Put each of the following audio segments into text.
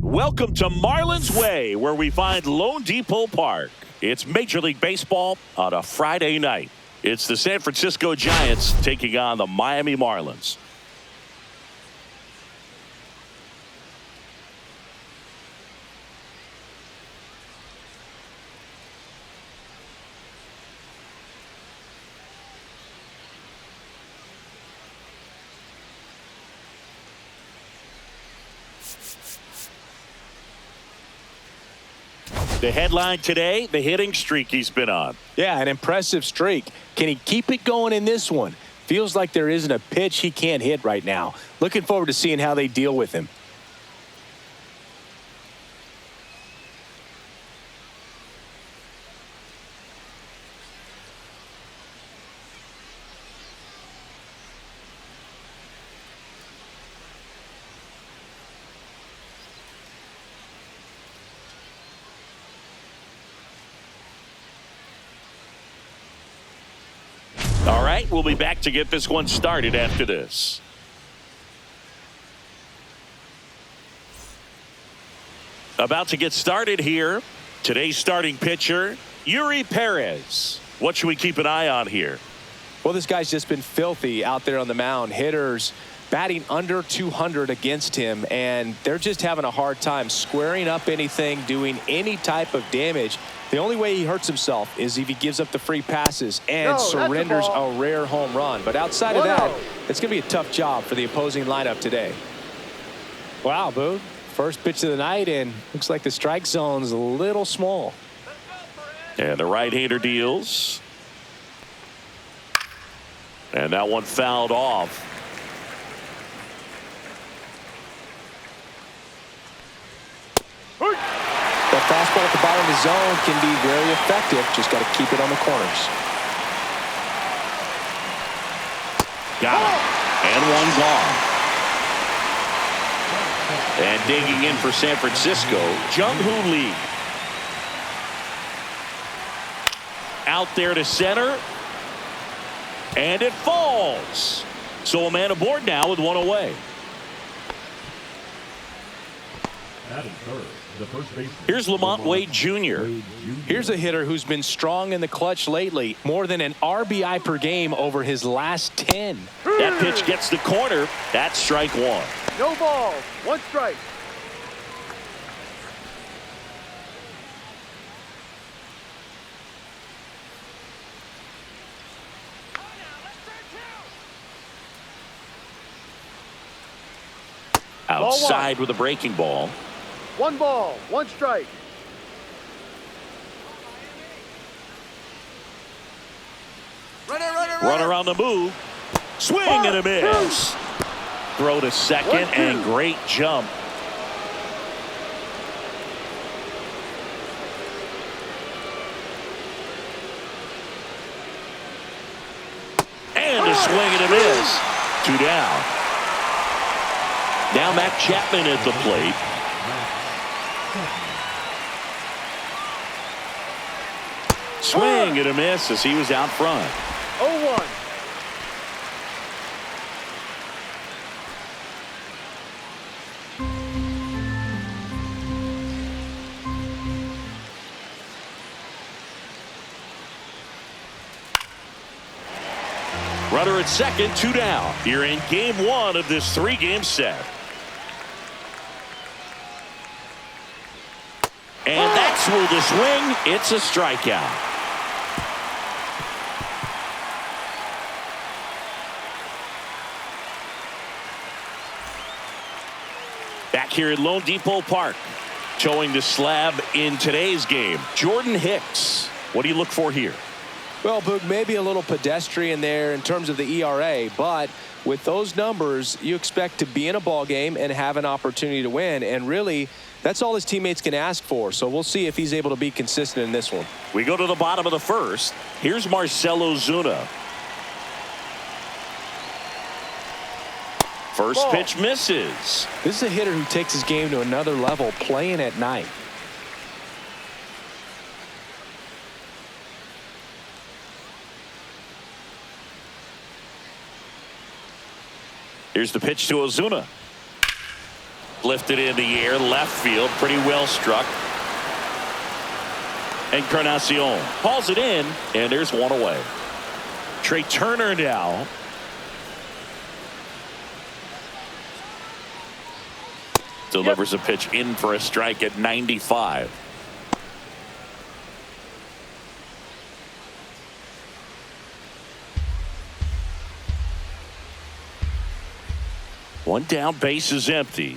Welcome to Marlins Way, where we find Lone Depot Park. It's Major League Baseball on a Friday night. It's the San Francisco Giants taking on the Miami Marlins. The headline today, the hitting streak he's been on. Yeah, an impressive streak. Can he keep it going in this one? Feels like there isn't a pitch he can't hit right now. Looking forward to seeing how they deal with him. All right, we'll be back to get this one started after this. About to get started here. Today's starting pitcher, Yuri Perez. What should we keep an eye on here? Well, this guy's just been filthy out there on the mound. Hitters batting under 200 against him, and they're just having a hard time squaring up anything, doing any type of damage. The only way he hurts himself is if he gives up the free passes and surrenders a rare home run. But outside of that, it's going to be a tough job for the opposing lineup today. Wow, Boo. First pitch of the night, and looks like the strike zone's a little small. And the right-hander deals. And that one fouled off. That fastball at the bottom of the zone can be very effective. Just got to keep it on the corners. Got it. And one gone. And digging in for San Francisco, Jung-Hoo Lee. Out there to center. And it falls. So a man aboard now with one away. Here's Lamont Wade Jr. Here's a hitter who's been strong in the clutch lately. More than an RBI per game over his last 10. That pitch gets the corner. That's strike one. No ball. One strike. Outside with a breaking ball. One ball, one strike. Runner on the move. Swing and a miss. Throw to second and great jump. And a swing and a miss. Two down. Now Matt Chapman at the plate. Swing and a miss as he was out front. 0-1. Runner at second, two down. Here in game one of this three-game set. And that's with the swing. It's a strikeout. Back here at Lone Depot Park, showing the slab in today's game, Jordan Hicks. What do you look for here? Well, Boog, maybe a little pedestrian there in terms of the ERA, but with those numbers, you expect to be in a ball game and have an opportunity to win. And really, that's all his teammates can ask for. So we'll see if he's able to be consistent in this one. We go to the bottom of the first. Here's Marcell Ozuna. First Ball. pitch misses. This is a hitter who takes his game to another level playing at night. Here's the pitch to Ozuna. Lifted in the air, left field, pretty well struck. Encarnacion hauls it in, and there's one away. Trey Turner now. Delivers a pitch in for a strike at 95. One down, base is empty.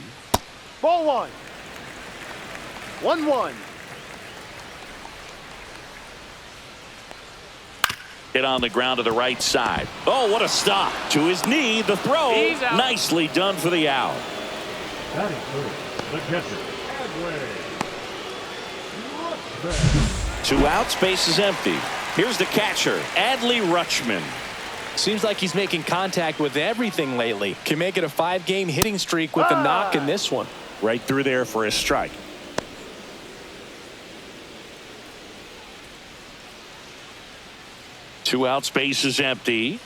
Ball one. 1-1. Hit on the ground to the right side. Oh, what a stop. To his knee, the throw. Nicely done for the out. Batting first, the catcher, Adley. Two outs, base is empty. Here's the catcher, Adley Rutschman. Seems like he's making contact with everything lately. Can make it a 5-game hitting streak with a knock in this one. Right through there for a strike. Two outs, base is empty.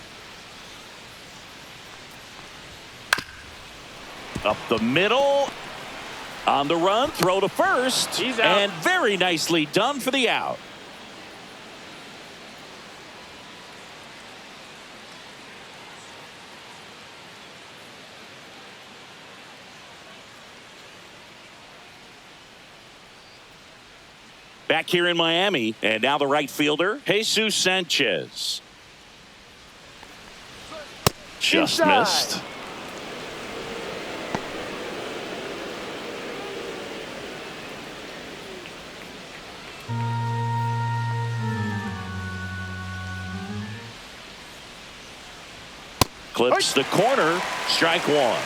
Up the middle. On the run, throw to first. He's out. And very nicely done for the out. Back here in Miami, and now the right fielder, Jesus Sanchez. Just Inside. missed. Clips the corner, strike one.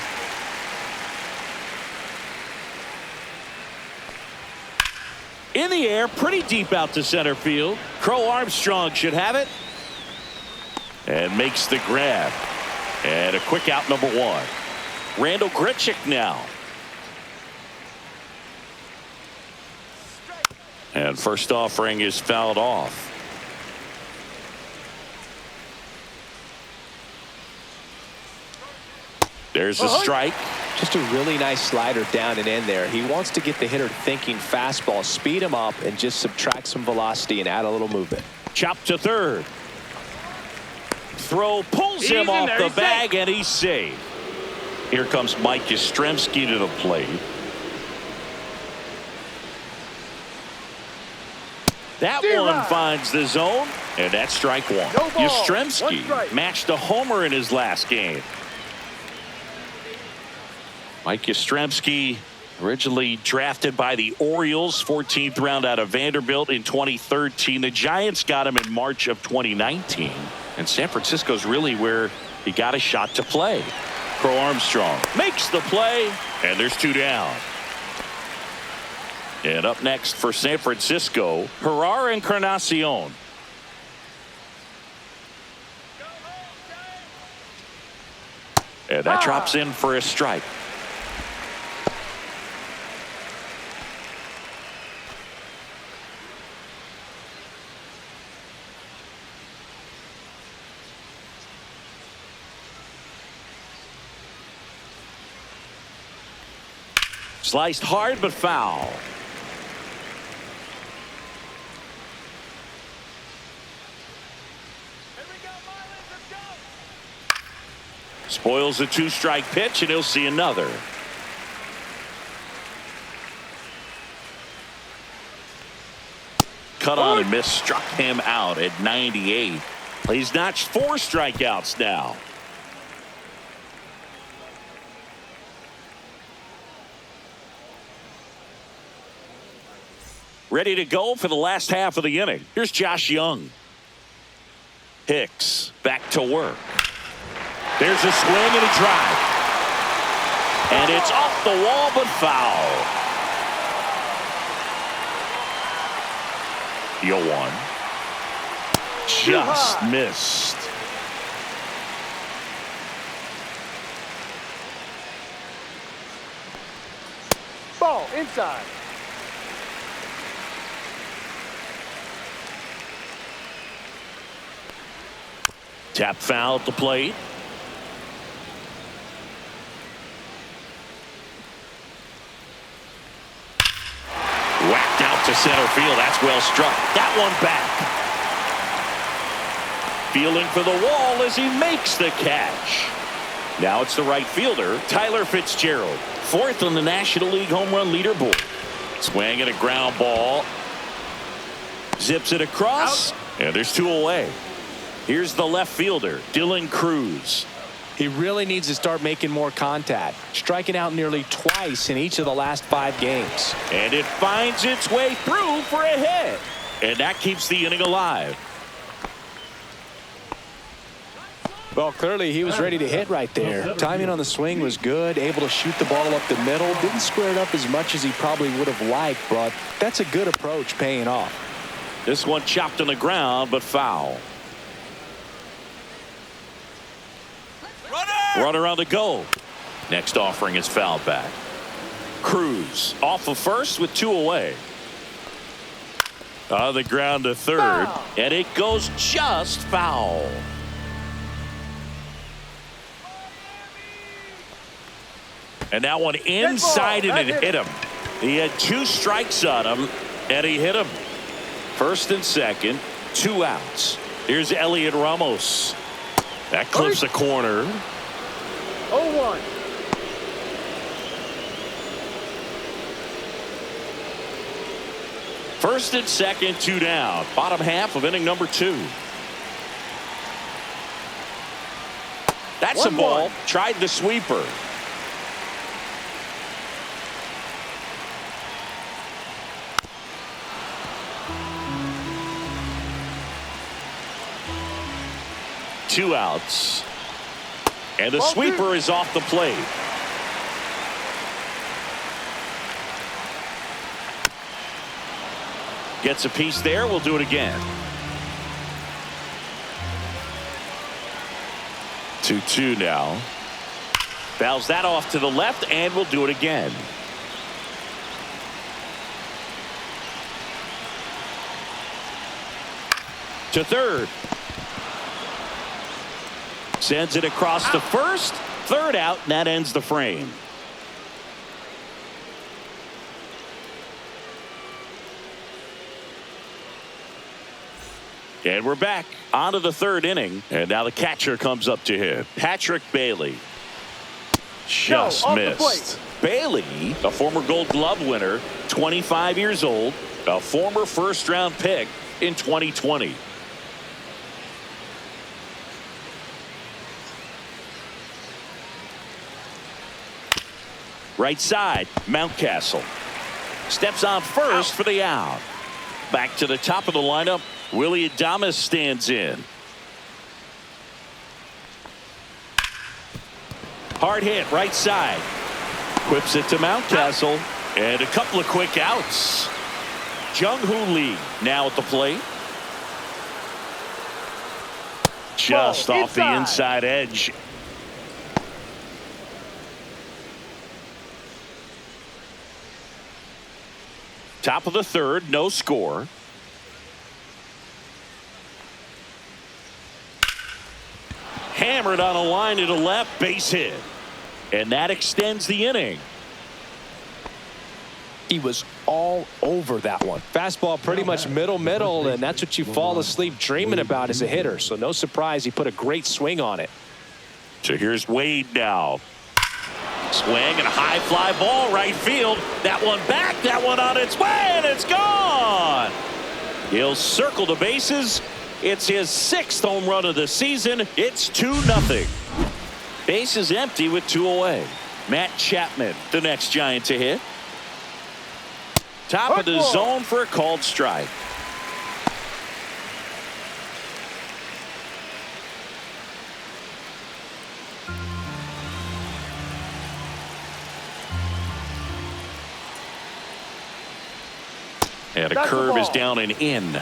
In the air, pretty deep out to center field. Crow Armstrong should have it. And makes the grab. And a quick out, number one. Randall Grichuk now. And first offering is fouled off. There's a strike. Just a really nice slider down and in there. He wants to get the hitter thinking fastball, speed him up, and just subtract some velocity and add a little movement. Chop to third. Throw pulls him off the bag, and he's safe. Here comes Mike Yastrzemski to the plate. That one finds the zone, and that's strike one. No ball. Yastrzemski One strike. matched a homer in his last game. Mike Yastrzemski, originally drafted by the Orioles, 14th round out of Vanderbilt in 2013. The Giants got him in March of 2019. And San Francisco's really where he got a shot to play. Crow Armstrong makes the play, and there's two down. And up next for San Francisco, Encarnacion. And that drops in for a strike. Sliced hard but foul. Spoils a two-strike pitch, and he'll see another. Cut on and miss, struck him out at 98. He's notched 4 strikeouts now. ready to go for the last half of the inning. Here's Josh Young. Hicks back to work. There's a swing and a drive. And it's off the wall but foul. The 0-1. Just missed. Ball inside. Tap foul at the plate. Whacked out to center field. That's well struck. That one back. Feeling for the wall as he makes the catch. Now it's the right fielder, Tyler Fitzgerald. 4th on the National League home run leaderboard. Swing and a ground ball. Zips it across. And there's 2 away. Here's the left fielder, Dylan Cruz. He really needs to start making more contact, striking out nearly twice in each of the last 5 games. And it finds its way through for a hit. And that keeps the inning alive. Well, clearly he was ready to hit right there. Timing on the swing was good, able to shoot the ball up the middle. Didn't square it up as much as he probably would have liked, but that's a good approach paying off. This one chopped on the ground, but foul. Runner on the go. Next offering is fouled back. Cruz off of first with 2 away. On the ground to third, and it goes just foul. And that one inside and it hit him. He had 2 strikes on him, and he hit him. 1st and 2nd, 2 outs. Here's Elliot Ramos. That clips a corner. 0-1. First and 2nd, 2 down. Bottom half of inning number 2. That's a ball. Tried the sweeper. Two outs. And the sweeper is off the plate. Gets a piece there. We'll do it again. 2-2 now. Fouls that off to the left, and we'll do it again. To third. Sends it across to first. 3rd out, and that ends the frame. And we're back onto the 3rd inning. And now the catcher comes up to hit. Patrick Bailey. Just missed. Bailey, a former Gold Glove winner, 25 years old, a former 1st-round pick in 2020. Right side, Mountcastle. Steps on first for the out. Back to the top of the lineup, Willie Adames stands in. Hard hit, right side. Whips it to Mountcastle. And a couple of quick outs. Jung-Hoo Lee now at the plate. Just off the inside edge. Top of the 3rd, no score. Hammered on a line to the left, base hit. And that extends the inning. He was all over that one. Fastball pretty much middle, and that's what you fall asleep dreaming about as a hitter. So no surprise he put a great swing on it. So here's Wade now. Swing and a high fly ball right field. That one back, that one on its way, and it's gone. He'll circle the bases. It's his 6th home run of the season. It's 2-0. Base is empty with 2 away. Matt Chapman, the next Giant to hit. Top of the zone for a called strike. And a curve is down and in.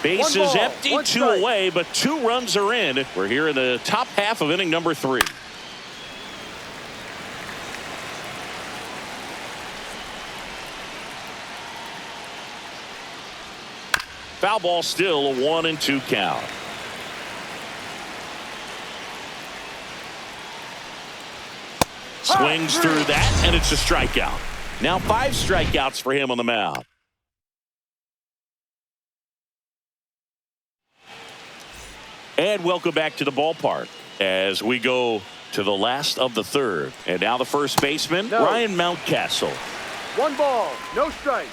Base is empty, 2 away, but 2 runs are in. We're here in the top half of inning number 3. Foul ball, still a 1-2 count. Swings through that, and it's a strikeout. Now 5 strikeouts for him on the mound. And welcome back to the ballpark as we go to the last of the 3rd. And now the first baseman, Ryan Mountcastle. 1 ball, no strike.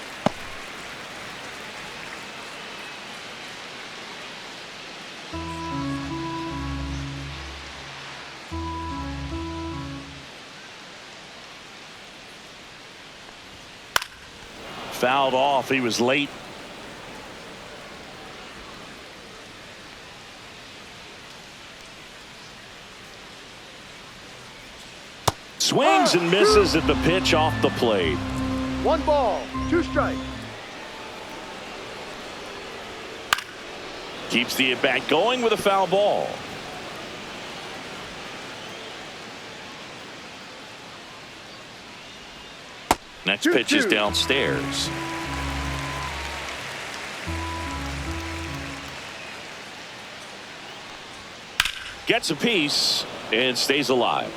Fouled off. He was late. Swings and misses at the pitch off the plate. 1 ball, 2 strikes. Keeps the at-bat going with a foul ball. Next pitch is downstairs. Gets a piece and stays alive.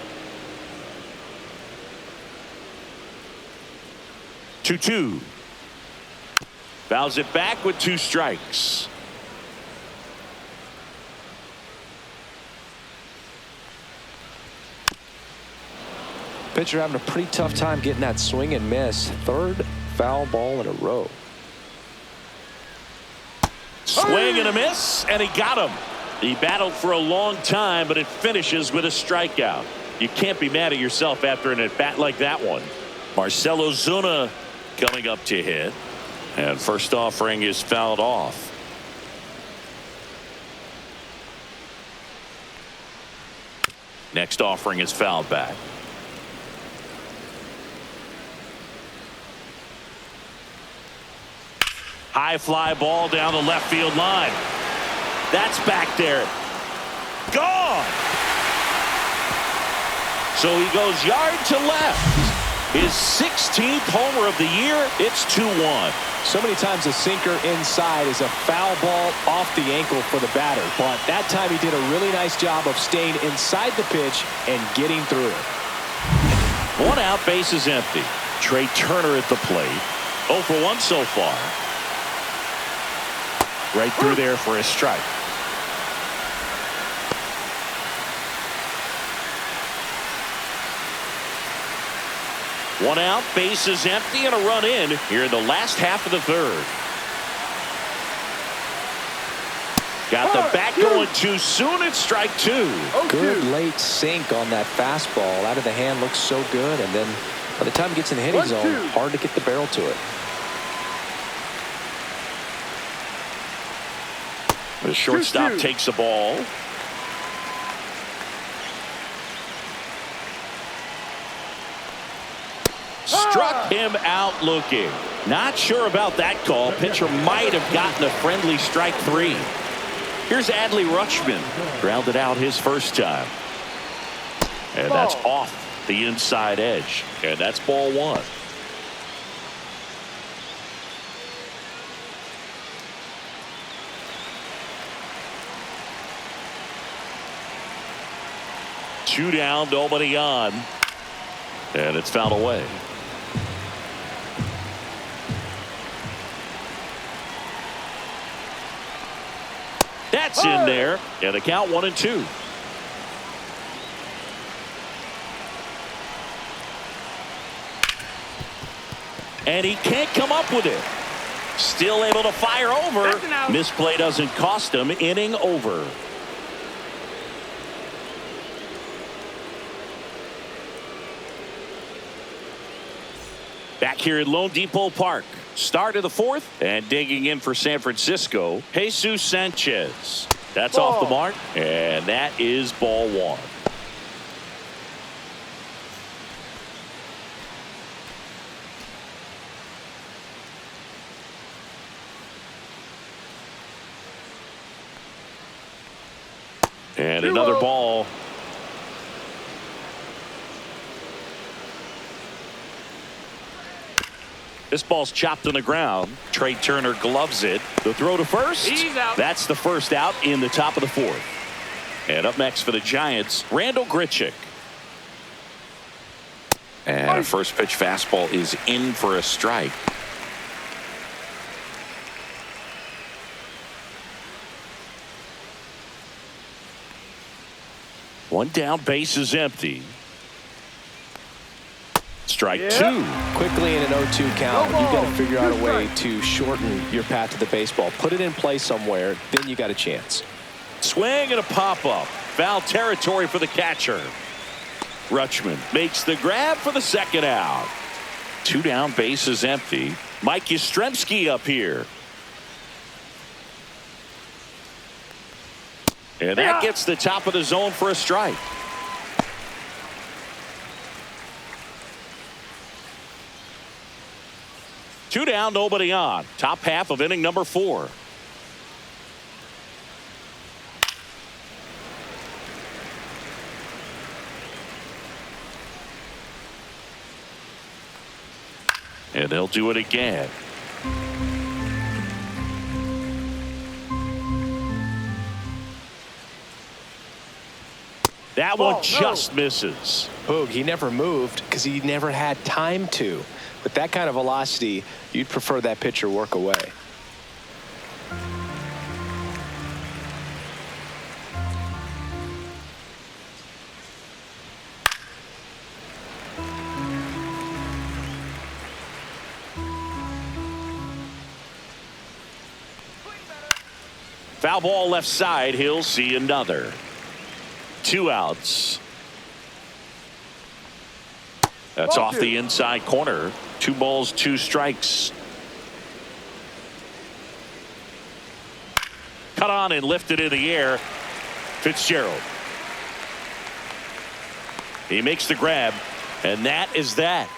2-2. Fouls it back with 2 strikes. Pitcher having a pretty tough time getting that swing and miss. 3rd foul ball in a row. Swing and a miss, and he got him. He battled for a long time, but it finishes with a strikeout. You can't be mad at yourself after an at-bat like that one. Marcell Ozuna coming up to hit, and first offering is fouled off. Next offering is fouled back. High fly ball down the left field line. That's back there. Gone. So he goes yard to left. His 16th homer of the year. It's 2-1. So many times a sinker inside is a foul ball off the ankle for the batter. But that time he did a really nice job of staying inside the pitch and getting through it. 1 out, base is empty. Trey Turner at the plate. 0 for 1 so far. Right through there for a strike. One out, base is empty, and a run in here in the last half of the 3rd. Got the bat going too soon. It's strike 2. Good late sink on that fastball. Out of the hand, looks so good, and then by the time it gets in the hitting zone, hard to get the barrel to it. The shortstop takes the ball. Struck him out looking. Not sure about that call. Pitcher might have gotten a friendly strike 3. Here's Adley Rutschman. Grounded out his first time. And that's off the inside edge. And that's ball 1. Two down, nobody on. And it's fouled away. That's in there. And the count 1-2. And he can't come up with it. Still able to fire over. Misplay doesn't cost him. Inning over. Back here at Lone Depot Park. Start of the fourth, and digging in for San Francisco, Jesus Sanchez. That's off the mark, and that is ball one. And another ball. This ball's chopped on the ground. Trey Turner gloves it. The throw to first. He's out. That's the first out in the top of the fourth. And up next for the Giants, Randall Grichuk. And a first pitch fastball is in for a strike. One down, base is empty. Strike two. Quickly in an 0-2 count, you got to figure out a way to shorten your path to the baseball. Put it in play somewhere, then you got a chance. Swing and a pop-up. Foul territory for the catcher. Rutschman makes the grab for the second out. Two down, base is empty. Mike Yastrzemski up here. And that gets the top of the zone for a strike. Two down, nobody on. Top half of inning number 4. And they'll do it again. That one just misses. Boog, he never moved because he never had time to. With that kind of velocity, you'd prefer that pitcher work away. Foul ball left side. He'll see another. 2 outs. That's off the inside corner. 2 balls, 2 strikes. Cut on and lifted in the air. Fitzgerald. He makes the grab, and that is that.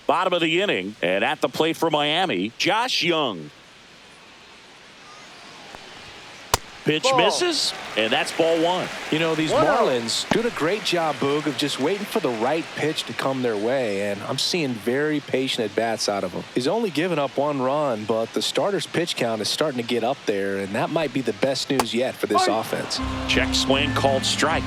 Bottom of the inning, and at the plate for Miami, Josh Young. Pitch misses, and that's ball 1. You know, these Marlins doing a great job, Boog, of just waiting for the right pitch to come their way, and I'm seeing very patient at-bats out of him. He's only given up 1 run, but the starter's pitch count is starting to get up there, and that might be the best news yet for this offense. Check swing called strike,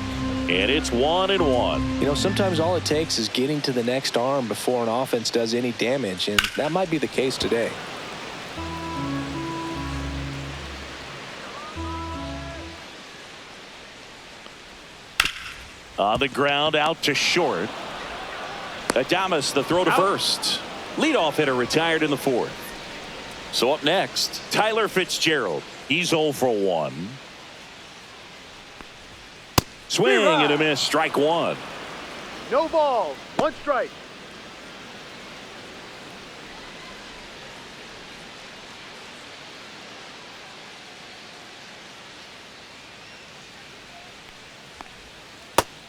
and it's 1-1. You know, sometimes all it takes is getting to the next arm before an offense does any damage, and that might be the case today. On the ground, out to short. Adames, the throw to first. Leadoff hitter retired in the 4th. So up next, Tyler Fitzgerald. He's 0 for 1. Swing and a miss, strike 1. No balls, 1 strike.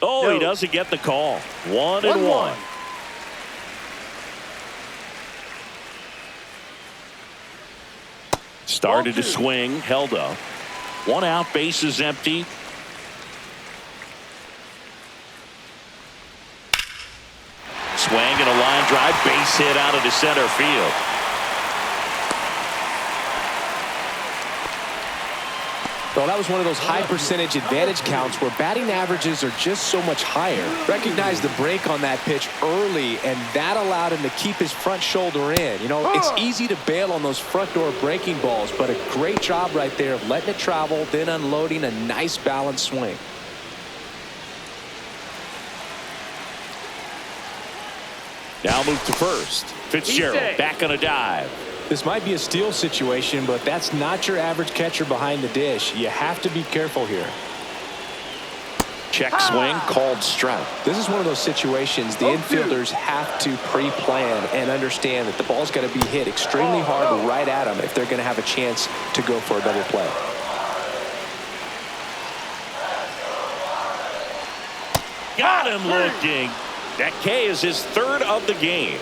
Oh, he doesn't get the call. 1-1. Started to swing, held up. 1 out, base is empty. Swing and a line drive, base hit out into center field. Well, that was one of those high percentage advantage counts where batting averages are just so much higher. Recognize the break on that pitch early, and that allowed him to keep his front shoulder in. You know, it's easy to bail on those front door breaking balls, but a great job right there of letting it travel, then unloading a nice balanced swing. Now move to first. Fitzgerald back on a dive. This might be a steal situation, but that's not your average catcher behind the dish. You have to be careful here. Check swing, called strike. This is one of those situations the infielders have to pre-plan and understand that the ball's got to be hit extremely hard right at them if they're going to have a chance to go for a double play. Got him looking. That K is his third of the game.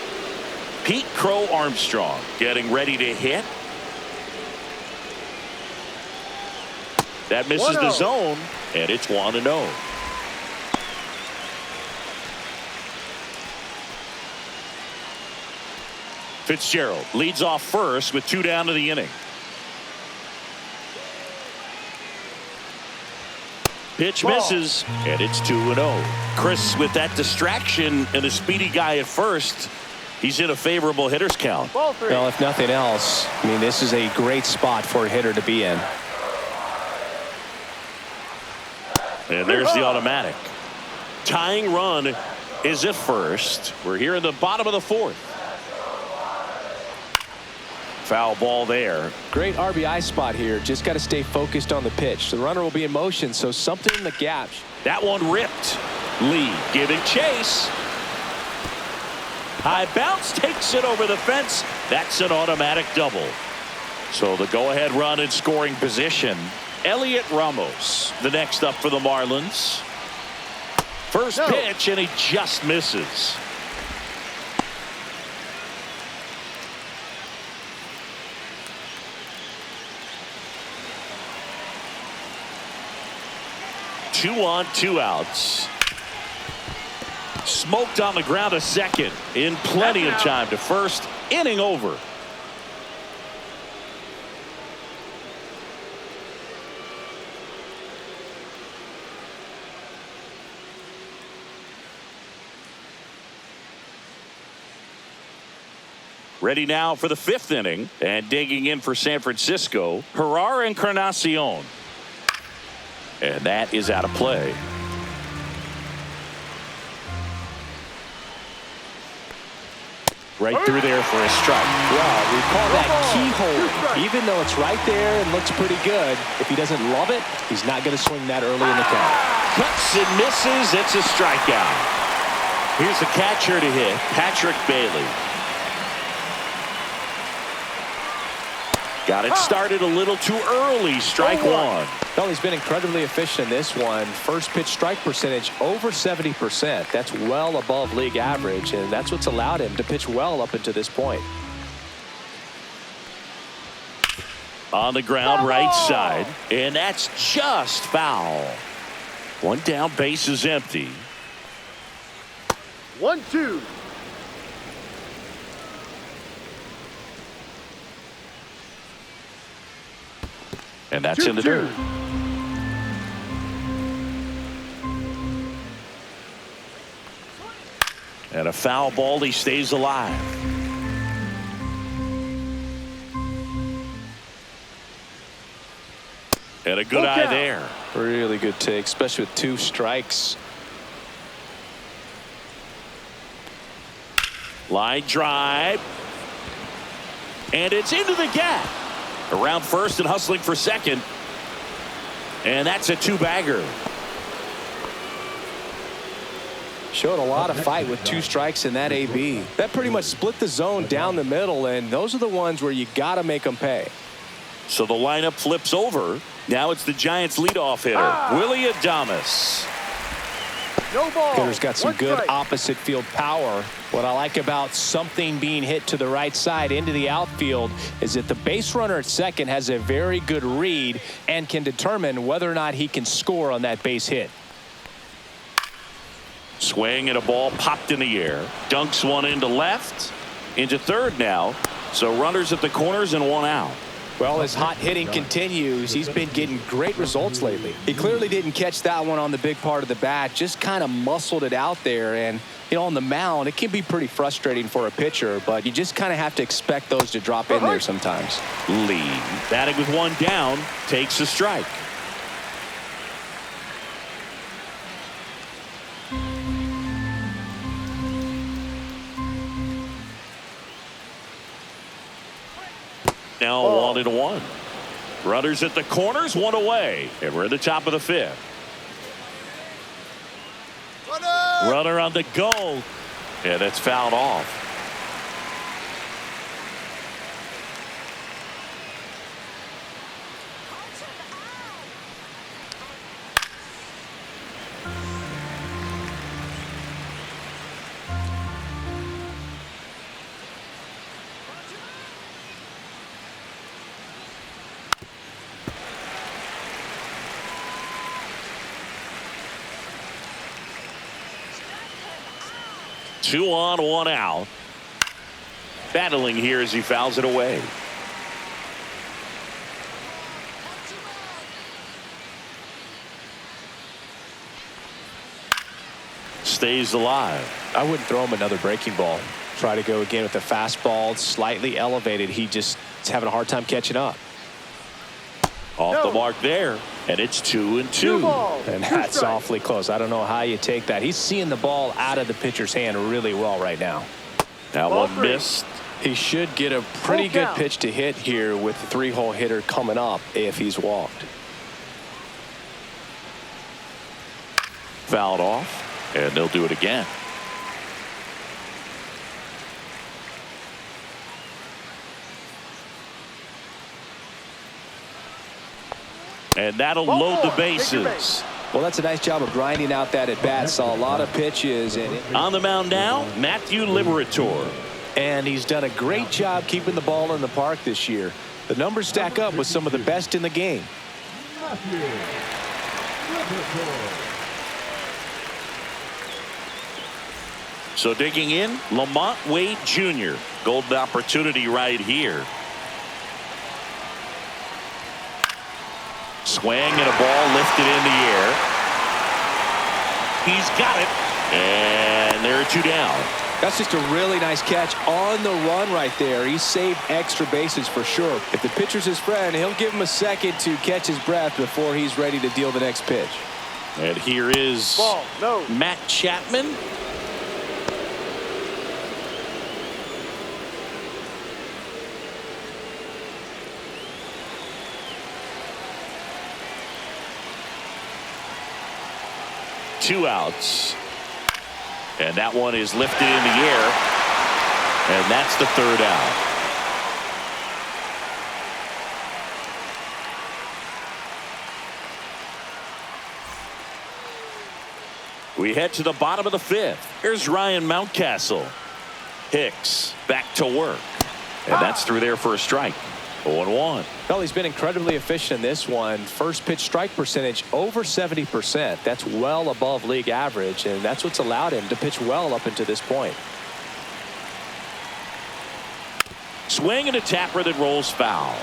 Pete Crow Armstrong getting ready to hit. That misses the zone, and it's 1-0. Fitzgerald leads off first with 2 down to the inning. Pitch misses, and it's 2-0. Chris, with that distraction and a speedy guy at first, he's in a favorable hitter's count. Well, if nothing else, I mean, this is a great spot for a hitter to be in. And there's the automatic. Tying run is at first. We're here in the bottom of the 4th. Foul ball there. Great RBI spot here. Just got to stay focused on the pitch. The runner will be in motion, so something in the gap. That one ripped. Lee giving chase. High bounce takes it over the fence. That's an automatic double. So the go-ahead run in scoring position. Elliot Ramos, the next up for the Marlins. First pitch, and he just misses. Two on, 2 outs. Smoked on the ground a second. In plenty of time to first. Inning over. Ready now for the 5th inning, and digging in for San Francisco, Herrera Encarnacion. And that is out of play. Right through there for a strike. Well, we call that keyhole. Even though it's right there and looks pretty good, if he doesn't love it, he's not going to swing that early in the count. Cuts and misses. It's a strikeout. Here's the catcher to hit, Patrick Bailey. Got it started a little too early. Strike 1. Well, he's been incredibly efficient in this one. First pitch strike percentage over 70%. That's well above league average, and that's what's allowed him to pitch well up until this point. On the ground, right side, and that's just foul. One down, base is empty. 1-2. And that's in the dirt. And a foul ball. He stays alive. And a good eye there. Really good take, especially with 2 strikes. Line drive. And it's into the gap. Around first and hustling for second. And that's a 2-bagger. Showed a lot of fight with 2 strikes in that AB. That pretty much split the zone down the middle, and those are the ones where you got to make them pay. So the lineup flips over. Now it's the Giants leadoff hitter, Willie Adames. No ball. Hitter's got some 1 good strike. opposite field power. What I like about something being hit to the right side into the outfield is that the base runner at second has a very good read and can determine whether or not he can score on that base hit. Swing and a ball popped in the air. Dunks one into left. Into third now. So runners at the corners and 1 out. Well, as hot hitting continues, he's been getting great results lately. He clearly didn't catch that one on the big part of the bat, just kind of muscled it out there. And, you know, on the mound, it can be pretty frustrating for a pitcher, but you just kind of have to expect those to drop in there sometimes. Lee, batting with 1 down, takes a strike. Now 1-1. Runners at the corners, 1 away. And we're at the top of the 5th. Runner on the go. And it's fouled off. Two on, one out. Battling here as he fouls it away. Stays alive. I wouldn't throw him another breaking ball. Try to go again with the fastball, slightly elevated. He just is having a hard time catching up. Off the mark there. And it's 2-2. And that's awfully close. I don't know how you take that. He's seeing the ball out of the pitcher's hand really well right now. That one missed. He should get a pretty good pitch to hit here with the three-hole hitter coming up if he's walked. Fouled off. And they'll do it again. And that'll load the bases. Well, that's a nice job of grinding out that at bat. Saw a lot of pitches. And on the mound now, Matthew Liberator. And he's done a great job keeping the ball in the park this year. The numbers stack up with some of the best in the game. So digging in, Lamont Wade Jr. Golden opportunity right here. Swing and a ball lifted in the air. He's got it. And there are two down. That's just a really nice catch on the run right there. He saved extra bases for sure. If the pitcher's his friend, he'll give him a second to catch his breath before he's ready to deal the next pitch. And here is Matt Chapman. Two outs. And that one is lifted in the air. And that's the third out. We head to the bottom of the fifth. Here's Ryan Mountcastle. Hicks back to work. And that's through there for a strike. 0-1. Well, he's been incredibly efficient in this one. First pitch strike percentage over 70%. That's well above league average, and that's what's allowed him to pitch well up until this point. Swing and a tapper that rolls foul.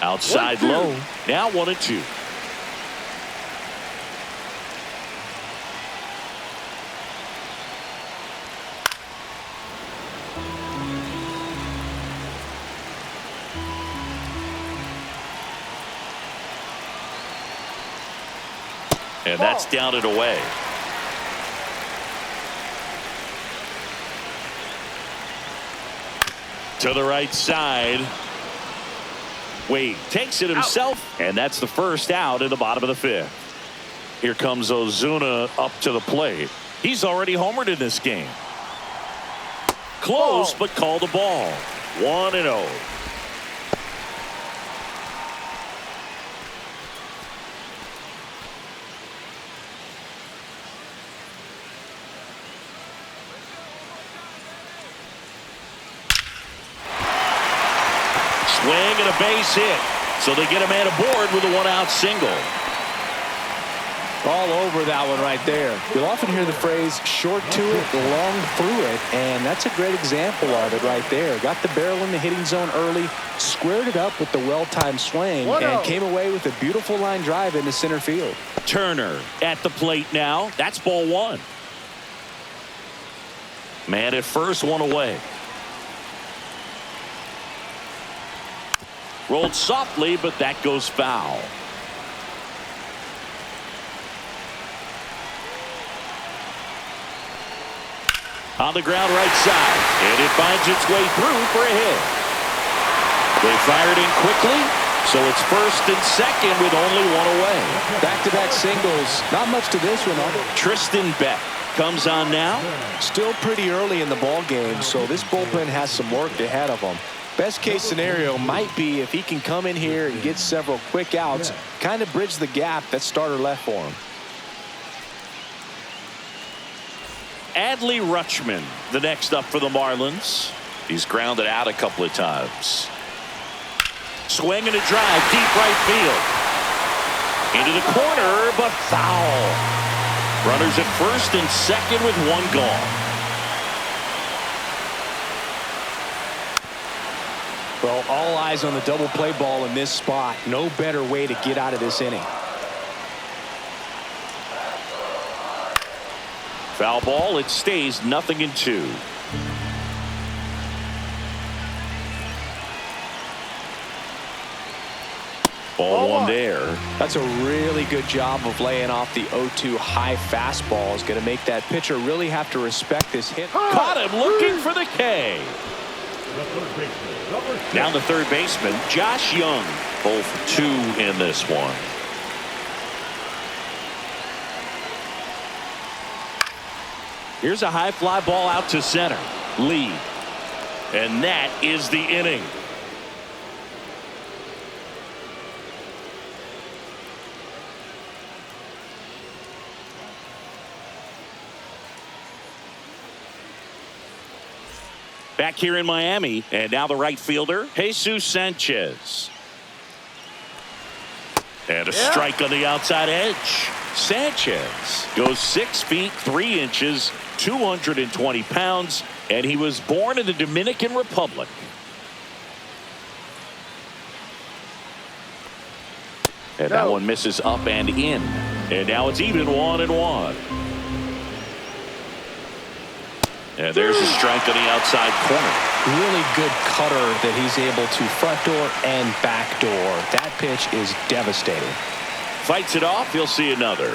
Outside low. Now 1-2. And that's down and away. To the right side. Wade takes it himself. And that's the first out in the bottom of the fifth. Here comes Ozuna up to the plate. He's already homered in this game. Close, but called a ball. 1-0. Swing and a base hit. So they get a man aboard with a one-out single. All over that one right there. You'll often hear the phrase short to it, long through it, and that's a great example of it right there. Got the barrel in the hitting zone early, squared it up with the well-timed swing, and came away with a beautiful line drive into center field. Turner at the plate now. That's ball one. Man at first, one away. Rolled softly, but that goes foul. On the ground right side, and it finds its way through for a hit. They fired in quickly, So it's first and second with only one away. Back-to-back singles. Not much to this one, are there? Tristan Beck comes on now. Still pretty early in the ball game, so this bullpen has some work ahead of them. Best case scenario might be if he can come in here and get several quick outs, kind of bridge the gap that starter left for him. Adley Rutschman, the next up for the Marlins. He's grounded out a couple of times. Swing and a drive, deep right field. Into the corner, but foul. Runners at first and second with one gone. Well, all eyes on the double play ball in this spot. No better way to get out of this inning. Foul ball, it stays 0-2. Ball one there. That's a really good job of laying off the 0-2 high fastball. Is going to make that pitcher really have to respect this hit. Caught him looking for the K. The third baseman, number 6. Down the third baseman, Josh Young. 0 for 2 in this one. Here's a high fly ball out to center. Lee. And that is the inning. Back here in Miami, and now the right fielder, Jesus Sanchez. And a strike on the outside edge. Sanchez goes 6 feet 3 inches, 220 pounds, and he was born in the Dominican Republic. And that one misses up and in. And now it's even 1-1. And there's a strike on the outside corner. Really good cutter that he's able to front door and back door. That pitch is devastating. Fights it off. He'll see another.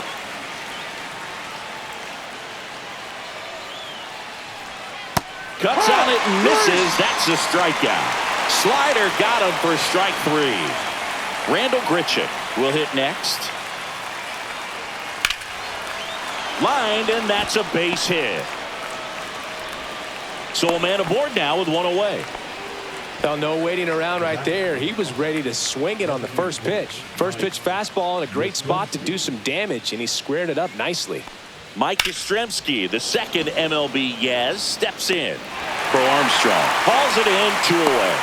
Cuts on it and misses. That's a strikeout. Slider got him for strike 3. Randall Grichuk will hit next. Lined, and that's a base hit. So a man aboard now with one away. Well, no waiting around right there. He was ready to swing it on the first pitch. First pitch fastball in a great spot to do some damage, and he squared it up nicely. Mike Yastrzemski, the second MLB Yaz, steps in for Armstrong. Hauls it in, 2 away.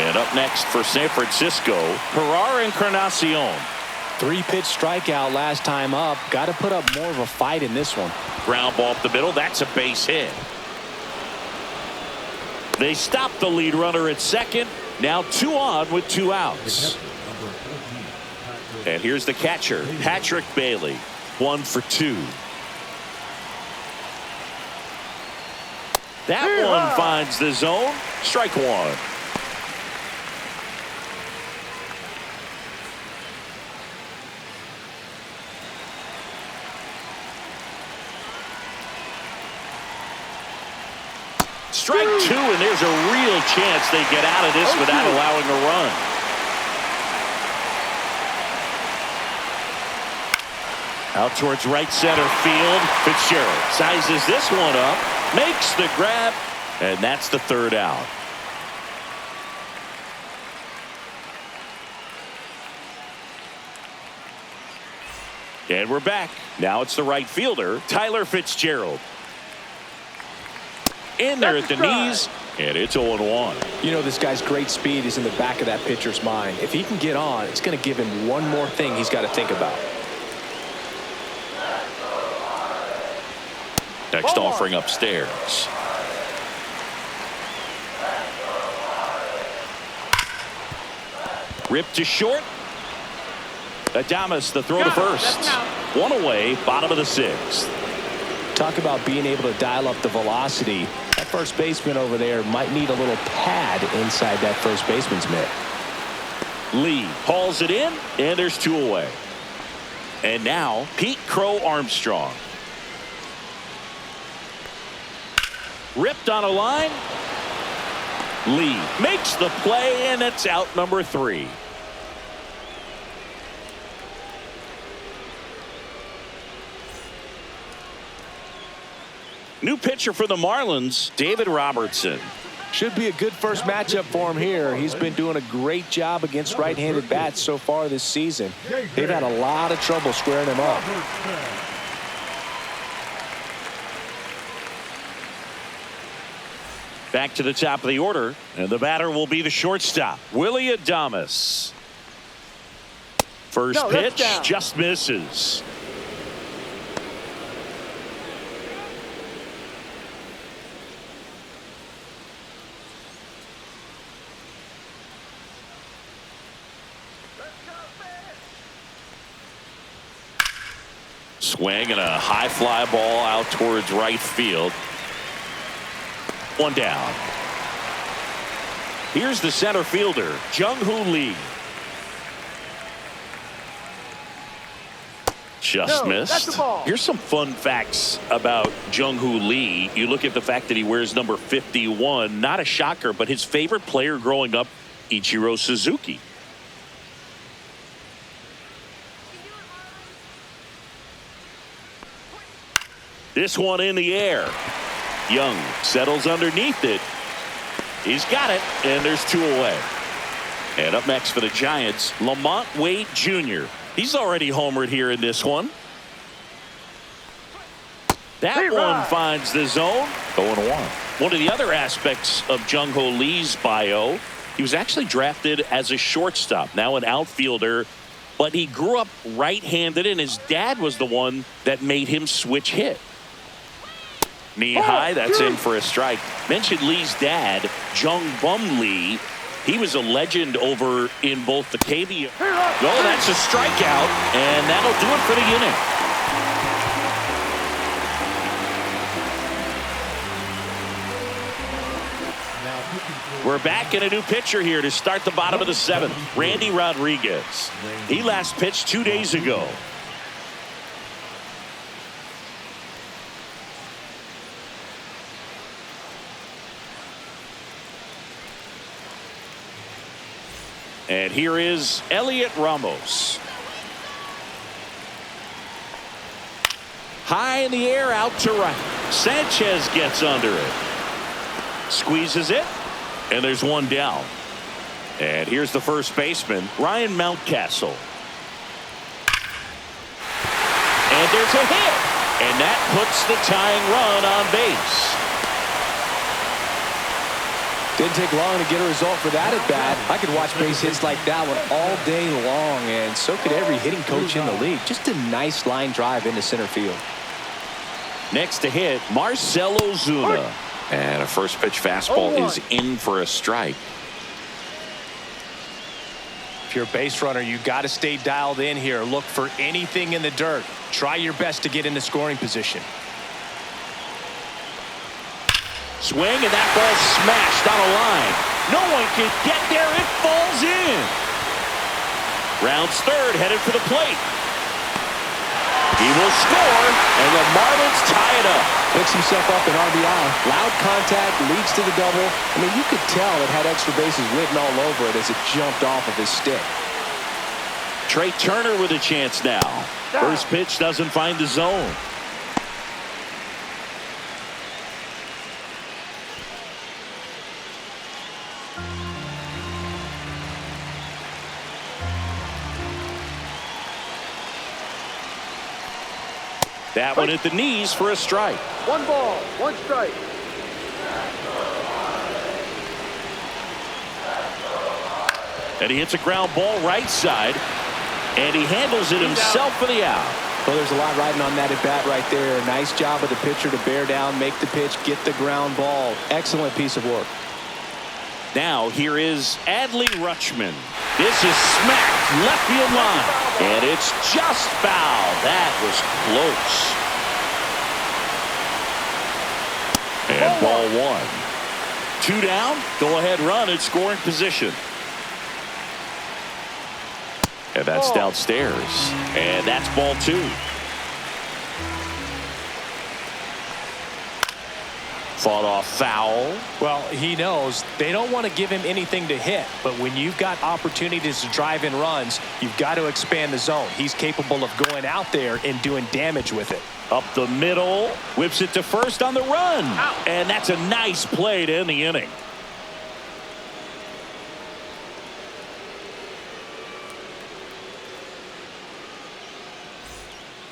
And up next for San Francisco, Herrera Encarnacion. 3-pitch strikeout last time up. Got to put up more of a fight in this one. Ground ball up the middle. That's a base hit. They stop the lead runner at second. Now 2 on with 2 outs. And here's the catcher, Patrick Bailey. 1 for 2. That one finds the zone. Strike 1. Strike 2, and there's a real chance they get out of this without allowing a run. Out towards right center field. Fitzgerald sizes this one up, makes the grab, and that's the 3rd out. And we're back. Now it's the right fielder, Tyler Fitzgerald. In there at the knees, and it's 0-1. You know, this guy's great speed is in the back of that pitcher's mind. If he can get on, it's going to give him one more thing he's got to think about. Next offering upstairs. Ripped to short. Adames the throw to first. 1 away, bottom of the 6th. Talk about being able to dial up the velocity. That first baseman over there might need a little pad inside that first baseman's mitt. Lee hauls it in, and there's 2 away. And now Pete Crow Armstrong. Ripped on a line. Lee makes the play, and it's out number 3. New pitcher for the Marlins, David Robertson. Should be a good first matchup for him here. He's been doing a great job against right-handed bats so far this season. They've had a lot of trouble squaring him up. Back to the top of the order, and the batter will be the shortstop, Willie Adames. First pitch just misses. Swing and a high fly ball out towards right field. One down. Here's the center fielder, Jung-Hoo Lee. Just missed. Here's some fun facts about Jung-Hoo Lee. You look at the fact that he wears number 51. Not a shocker, but his favorite player growing up, Ichiro Suzuki. This one in the air. Young settles underneath it. He's got it, and there's 2 away. And up next for the Giants, Lamont Wade Jr. He's already homered here in this one. That one finds the zone. 0-1. One of the other aspects of Jung-Hoo Lee's bio, he was actually drafted as a shortstop, now an outfielder, but he grew up right-handed, and his dad was the one that made him switch hit. Knee high, that's in for a strike. Mentioned Lee's dad, Jung Bum Lee. He was a legend over in both the KBO. Oh, that's a strikeout, and that'll do it for the inning. We're back in a new pitcher here to start the bottom of the 7th. Randy Rodriguez. He last pitched 2 days ago. And here is Elliot Ramos. High in the air, out to right. Sanchez gets under it. Squeezes it, and there's 1 down. And here's the first baseman, Ryan Mountcastle. And there's a hit. And that puts the tying run on base. Didn't take long to get a result for that at bat. I could watch base hits like that one all day long, and so could every hitting coach in the league. Just a nice line drive into center field. Next to hit, Marcell Ozuna. And a first pitch fastball is in for a strike. If you're a base runner, you got to stay dialed in here. Look for anything in the dirt. Try your best to get into scoring position. Swing, and that ball's smashed on a line. No one can get there. It falls in. Rounds third, headed for the plate. He will score, and the Marlins tie it up. Picks himself up in RBI. Loud contact, leads to the double. I mean, you could tell it had extra bases written all over it as it jumped off of his stick. Trey Turner with a chance now. First pitch doesn't find the zone. That one at the knees for a strike. 1 ball, 1 strike. And he hits a ground ball right side, and he handles it himself for the out. Well, there's a lot riding on that at bat right there. Nice job of the pitcher to bear down, make the pitch, get the ground ball. Excellent piece of work. Now here is Adley Rutschman. This is smacked left field line, and it's just foul. That was close. And ball 1. 2 down. Go ahead run at scoring position. And that's downstairs. And that's ball 2. Fought off foul. Well, he knows they don't want to give him anything to hit, but when you've got opportunities to drive in runs, you've got to expand the zone. He's capable of going out there and doing damage with it. Up the middle, whips it to first on the run. And that's a nice play to end the inning.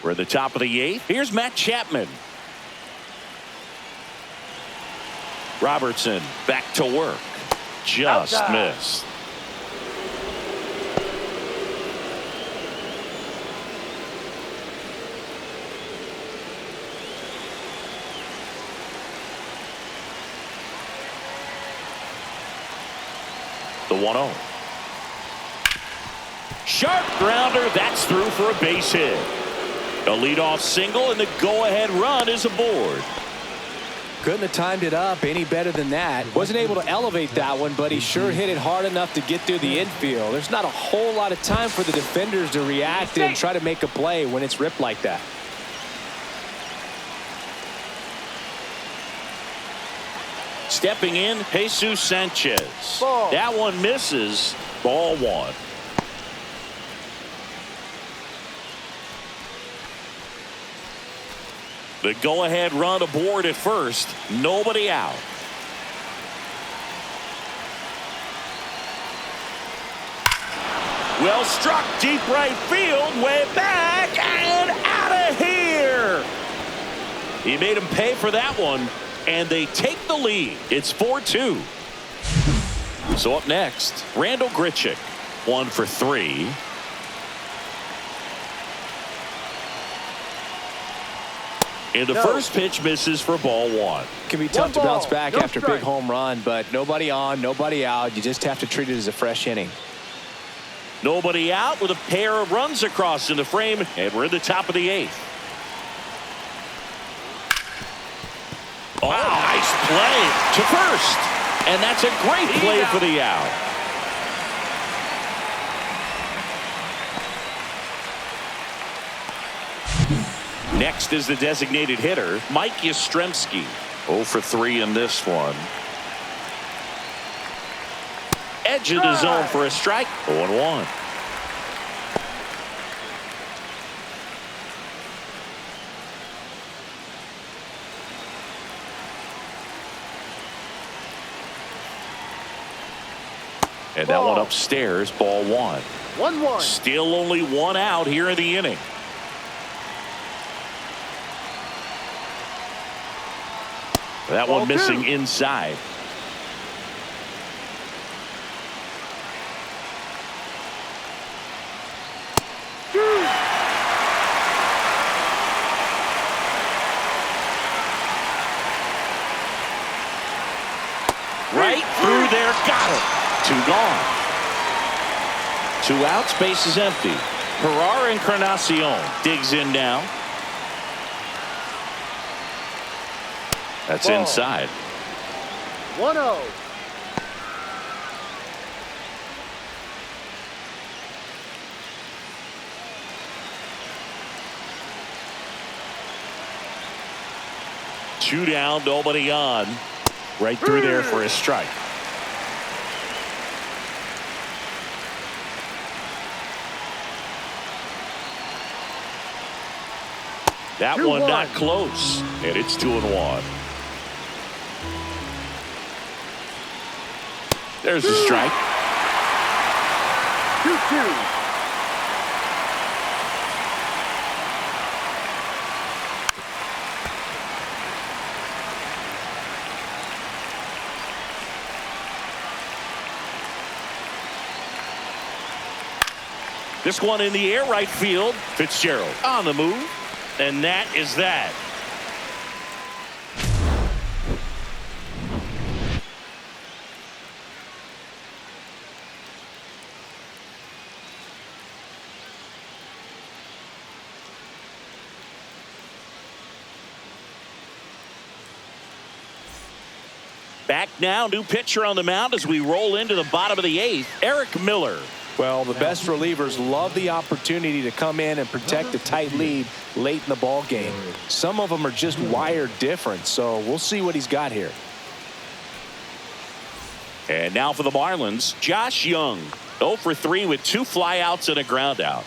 We're at the top of the 8th. Here's Matt Chapman. Robertson back to work. Just missed. The 1-0. Sharp grounder. That's through for a base hit. A leadoff single, and the go-ahead run is aboard. Couldn't have timed it up any better than that. Wasn't able to elevate that one, but he sure hit it hard enough to get through the infield. There's not a whole lot of time for the defenders to react and try to make a play when it's ripped like that. Stepping in, Jesus Sanchez. Ball. That one misses. Ball 1. The go-ahead run aboard at first. Nobody out. Well struck, deep right field, way back and out of here. He made him pay for that one, and they take the lead. It's 4-2. So up next, Randall Grichuk, 1 for 3. And the first pitch misses for ball 1. Can be tough to bounce back after a big home run, but nobody on, nobody out. You just have to treat it as a fresh inning. Nobody out with a pair of runs across in the frame, and we're in the top of the 8th. Oh, nice play to first. And that's a great play for the out. Next is the designated hitter, Mike Yastrzemski. 0 for 3 in this one. Edge of the zone for a strike. 0-1. And that one upstairs, ball 1. 1-1. Still only 1 out here in the inning. That one missing inside. Right through there, got it. 2 gone. 2 outs, base is empty. Herrera Encarnacion digs in now. That's inside. 1-0. Two down, nobody on. Right through there for a strike. That one not close, and it's 2-1. There's the strike. 2-2. This one in the air, right field. Fitzgerald on the move, and that is that. Back now, new pitcher on the mound as we roll into the bottom of the 8th, Eric Miller. Well, the best relievers love the opportunity to come in and protect a tight lead late in the ball game. Some of them are just wired different, so we'll see what he's got here. And now for the Marlins, Josh Young, 0 for 3 with 2 flyouts and a ground out.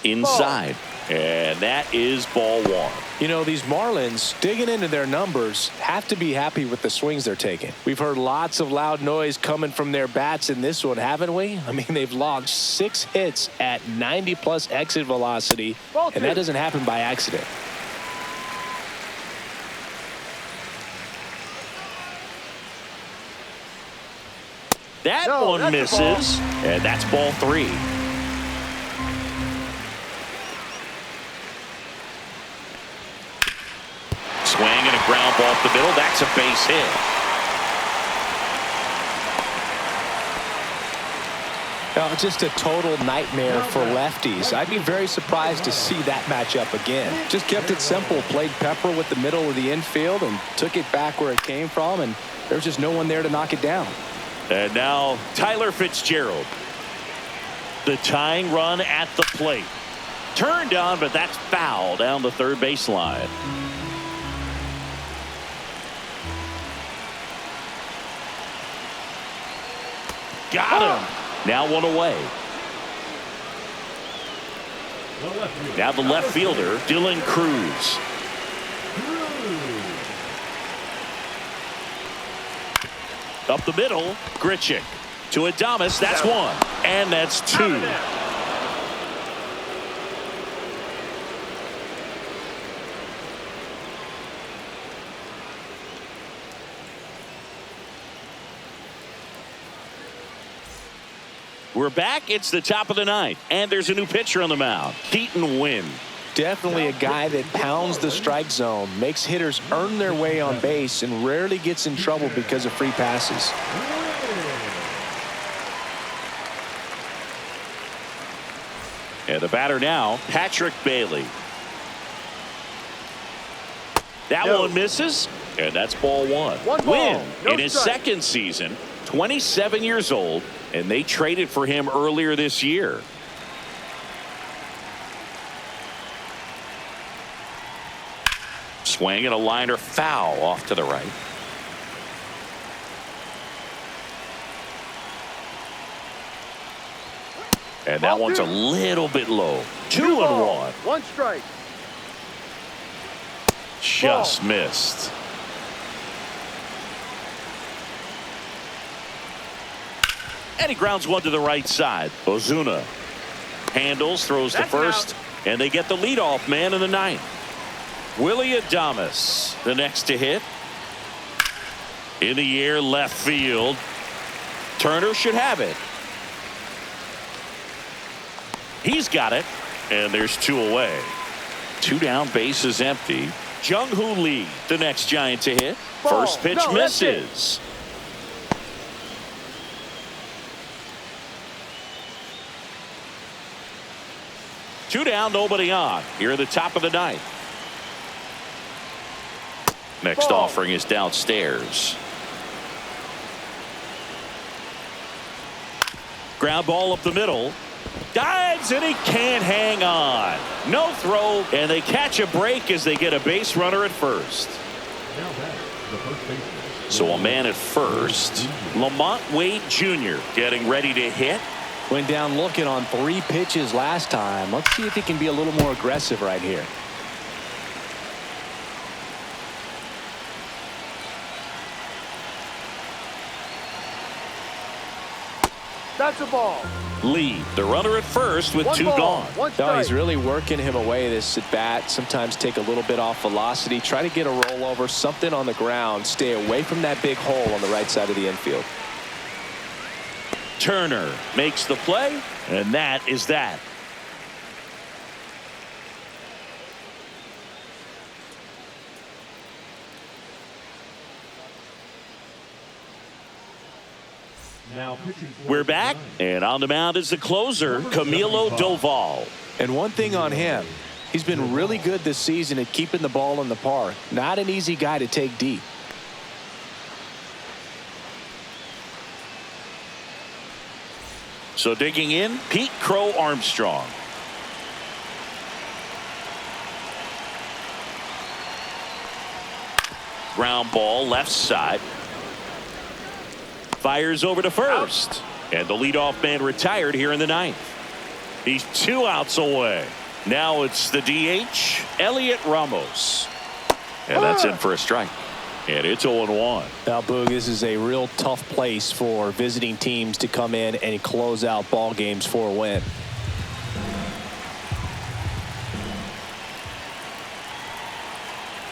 Inside. And that is ball 1. You know, these Marlins, digging into their numbers, have to be happy with the swings they're taking. We've heard lots of loud noise coming from their bats in this one, haven't we? I mean, they've logged 6 hits at 90+ exit velocity, and that doesn't happen by accident. That one misses, and that's ball 3. Swing and a ground ball up the middle. That's a base hit. Well, just a total nightmare for lefties. I'd be very surprised to see that matchup again. Just kept it simple. Played pepper with the middle of the infield and took it back where it came from, and there's just no one there to knock it down. And now Tyler Fitzgerald. The tying run at the plate. Turned on, but that's foul down the third baseline. Got him. Now one away. Now the left fielder, Dylan Cruz. Up the middle, Grichuk to Adames. That's 1, and that's 2. We're back. It's the top of the 9th, and there's a new pitcher on the mound, Keaton Wynn. Definitely a guy that pounds the strike zone, makes hitters earn their way on base, and rarely gets in trouble because of free passes. And the batter now, Patrick Bailey. That one misses, and that's ball 1. Wynn in his second season, 27 years old, and they traded for him earlier this year. Swing and a liner foul off to the right. And that one's a little bit low. 2-1. 1 strike. Just missed. And he grounds one to the right side. Ozuna handles, throws to first, and they get the leadoff man in the 9th. Willie Adames, the next to hit. In the air, left field. Turner should have it. He's got it, and there's 2 away. 2 down, base is empty. Jung-Hoo Lee, the next Giant to hit. First pitch misses. Two down, nobody on. Here at the top of the 9th. Next offering is downstairs. Ground ball up the middle. Dives, and he can't hang on. No throw, and they catch a break as they get a base runner at first. So a man at first. Lamont Wade Jr. getting ready to hit. Went down looking on 3 pitches last time. Let's see if he can be a little more aggressive right here. That's a ball. Lee, the runner at first with 2 gone. No, he's really working him away this at bat. Sometimes take a little bit off velocity. Try to get a rollover, something on the ground. Stay away from that big hole on the right side of the infield. Turner makes the play, and that is that. We're back, and on the mound is the closer, Camilo Doval. And one thing on him, he's been really good this season at keeping the ball in the park. Not an easy guy to take deep. So digging in, Pete Crow Armstrong. Ground ball left side. Fires over to first. And the leadoff man retired here in the ninth. He's 2 outs away. Now it's the DH, Elliot Ramos. And that's in for a strike. And it's 0-1. Now, Boog, this is a real tough place for visiting teams to come in and close out ball games for a win.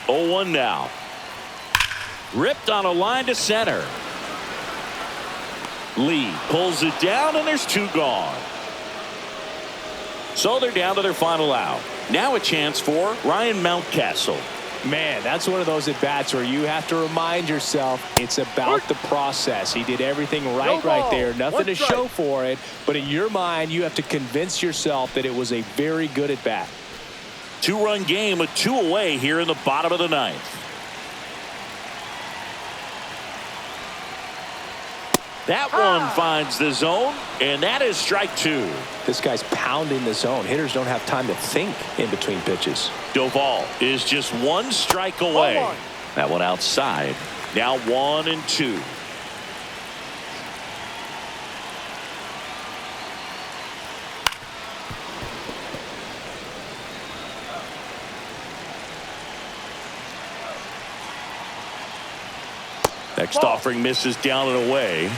Oh-1 now. Ripped on a line to center. Lee pulls it down, and there's 2 gone. So they're down to their final out. Now a chance for Ryan Mountcastle. Man, that's one of those at-bats where you have to remind yourself it's about the process. He did everything right there. Nothing to show for it. But in your mind, you have to convince yourself that it was a very good at-bat. 2-run game with 2 away here in the bottom of the ninth. That one finds the zone, and that is strike 2. This guy's pounding the zone. Hitters don't have time to think in between pitches. Doval is just 1 strike away. That one outside. Now 1-2. Next offering misses down and away.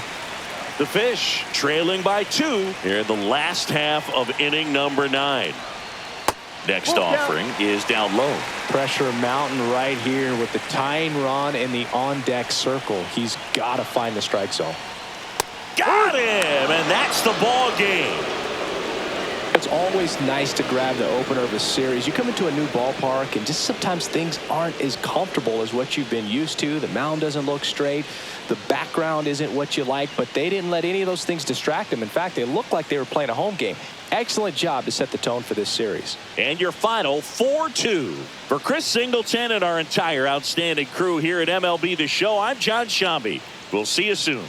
The Fish trailing by 2 here in the last half of inning number 9. Next offering is down low. Pressure mountain right here with the tying run in the on-deck circle. He's got to find the strike zone. Got him, and that's the ball game. It's always nice to grab the opener of a series. You come into a new ballpark, and just sometimes things aren't as comfortable as what you've been used to. The mound doesn't look straight. The background isn't what you like, but they didn't let any of those things distract them. In fact, they looked like they were playing a home game. Excellent job to set the tone for this series. And your final 4-2. For Chris Singleton and our entire outstanding crew here at MLB The Show, I'm John Shambi. We'll see you soon.